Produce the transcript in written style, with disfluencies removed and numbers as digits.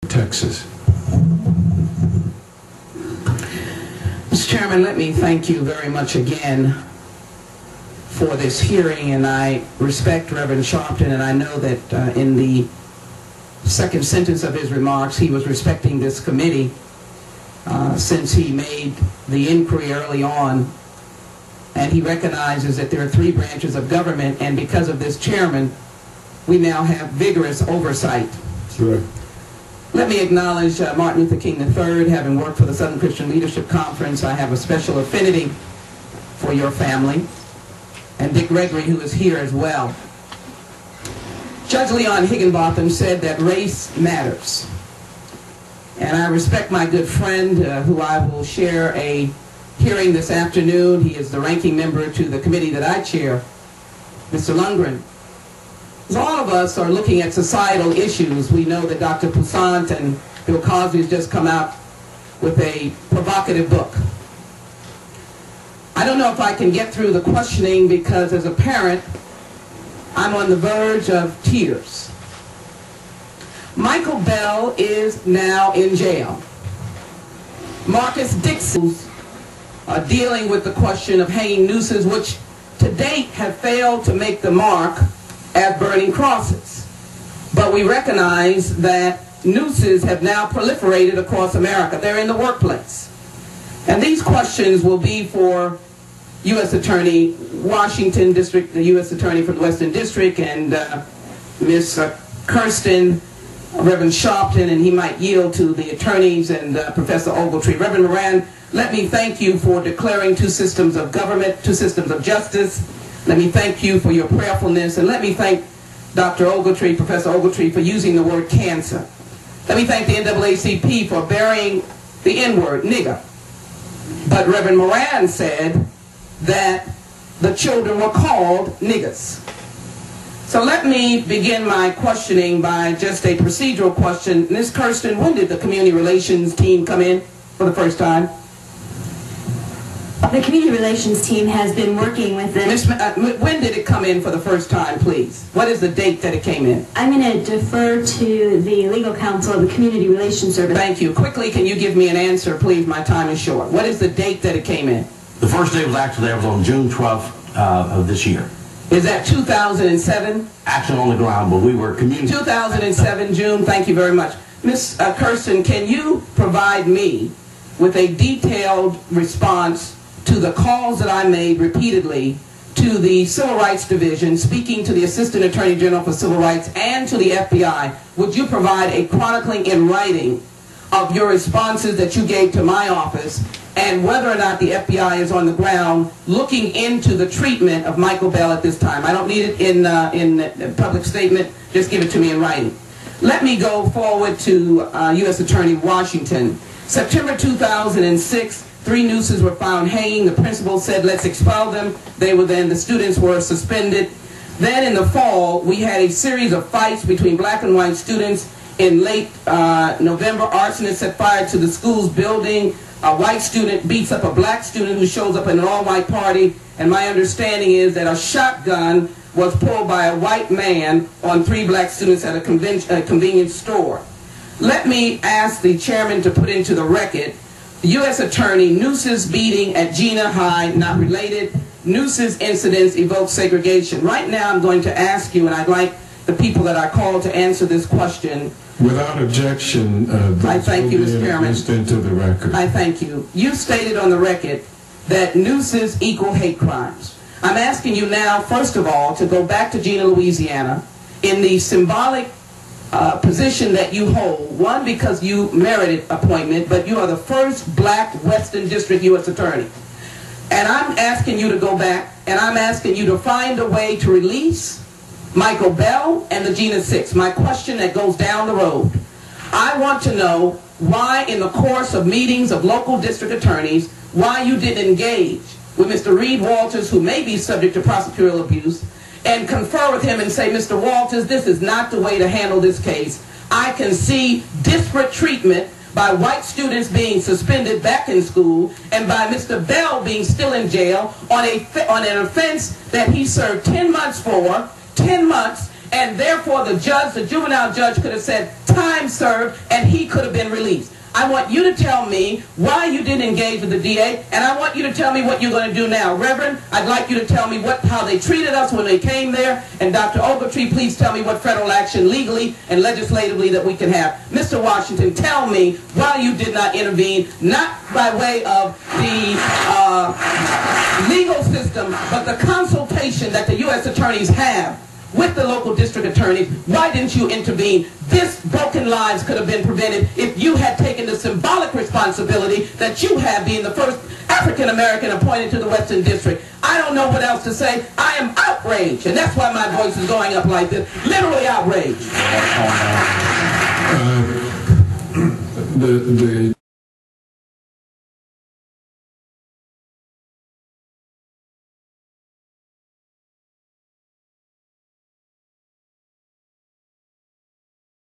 Texas. Mr. Chairman, let me thank you very much again for this hearing, and I respect Reverend Sharpton, and I know that in the second sentence of his remarks he was respecting this committee since he made the inquiry early on, and he recognizes that there are three branches of government, and because of this chairman we now have vigorous oversight. That's right. Let me acknowledge Martin Luther King III. Having worked for the Southern Christian Leadership Conference, I have a special affinity for your family, and Dick Gregory, who is here as well. Judge Leon Higginbotham said that race matters, and I respect my good friend who I will share a hearing this afternoon. He is the ranking member to the committee that I chair, Mr. Lundgren. All of us are looking at societal issues. We know that Dr. Poussant and Bill Cosby has just come out with a provocative book. I don't know if I can get through the questioning because as a parent, I'm on the verge of tears. Michael Bell is now in jail. Marcus Dixon are dealing with the question of hanging nooses, which to date have failed to make the mark as burning crosses. But we recognize that nooses have now proliferated across America. They're in the workplace. And these questions will be for U.S. Attorney Washington District, the U.S. Attorney from the Western District, and Ms. Kirsten, Reverend Sharpton, and he might yield to the attorneys and Professor Ogletree. Reverend Moran, let me thank you for declaring two systems of government, two systems of justice. Let me thank you for your prayerfulness, and let me thank Dr. Ogletree, Professor Ogletree, for using the word cancer. Let me thank the NAACP for burying the N-word, nigger. But Reverend Moran said that the children were called niggers. So let me begin my questioning by just a procedural question. Ms. Kirsten, when did the community relations team come in for the first time? The community relations team has been working with this. When did it come in for the first time, please? What is the date that it came in? I'm going to defer to the legal counsel of the Community Relations Service. Thank you. Quickly, can you give me an answer, please? My time is short. What is the date that it came in? The first day was actually on June 12th of this year. Is that 2007? Action on the ground, but we were communicating. 2007, June. Thank you very much. Ms. Kirsten, can you provide me with a detailed response to the calls that I made repeatedly to the Civil Rights Division, speaking to the Assistant Attorney General for Civil Rights and to the FBI? Would you provide a chronicling in writing of your responses that you gave to my office and whether or not the FBI is on the ground looking into the treatment of Michael Bell at this time? I don't need it in a public statement. Just give it to me in writing. Let me go forward to U.S. Attorney Washington. September 2006, 3 nooses were found hanging. The principal said, let's expel them. The students were suspended. Then in the fall, we had a series of fights between black and white students. In late November, arsonists set fire to the school's building. A white student beats up a black student who shows up in an all-white party. And my understanding is that a shotgun was pulled by a white man on 3 black students at a convenience store. Let me ask the chairman to put into the record the U.S. Attorney, nooses beating at Jena High, not related. Nooses incidents evoke segregation. Right now I'm going to ask you, and I'd like the people that I called to answer this question. Without objection, I thank you, Mr. Chairman. Into the record. I thank you. You stated on the record that nooses equal hate crimes. I'm asking you now, first of all, to go back to Jena, Louisiana, in the symbolic position that you hold. One, because you merited appointment, but you are the first black Western District U.S. Attorney. And I'm asking you to go back, and I'm asking you to find a way to release Michael Bell and the Jena Six. My question that goes down the road. I want to know why in the course of meetings of local district attorneys, why you didn't engage with Mr. Reed Walters, who may be subject to prosecutorial abuse, and confer with him and say, Mr. Walters, this is not the way to handle this case. I can see disparate treatment by white students being suspended back in school and by Mr. Bell being still in jail on an offense that he served 10 months for, 10 months, and therefore the judge, the juvenile judge, could have said, time served, and he could have been released. I want you to tell me why you didn't engage with the DA, and I want you to tell me what you're going to do now. Reverend, I'd like you to tell me how they treated us when they came there, and Dr. Ogletree, please tell me what federal action legally and legislatively that we can have. Mr. Washington, tell me why you did not intervene, not by way of the legal system, but the consultation that the U.S. attorneys have with the local district attorneys. Why didn't you intervene? This broken lives could have been prevented if you had taken the symbolic responsibility that you have, being the first African American appointed to the Western District. I don't know what else to say. I am outraged, and that's why my voice is going up like this. Literally outraged. The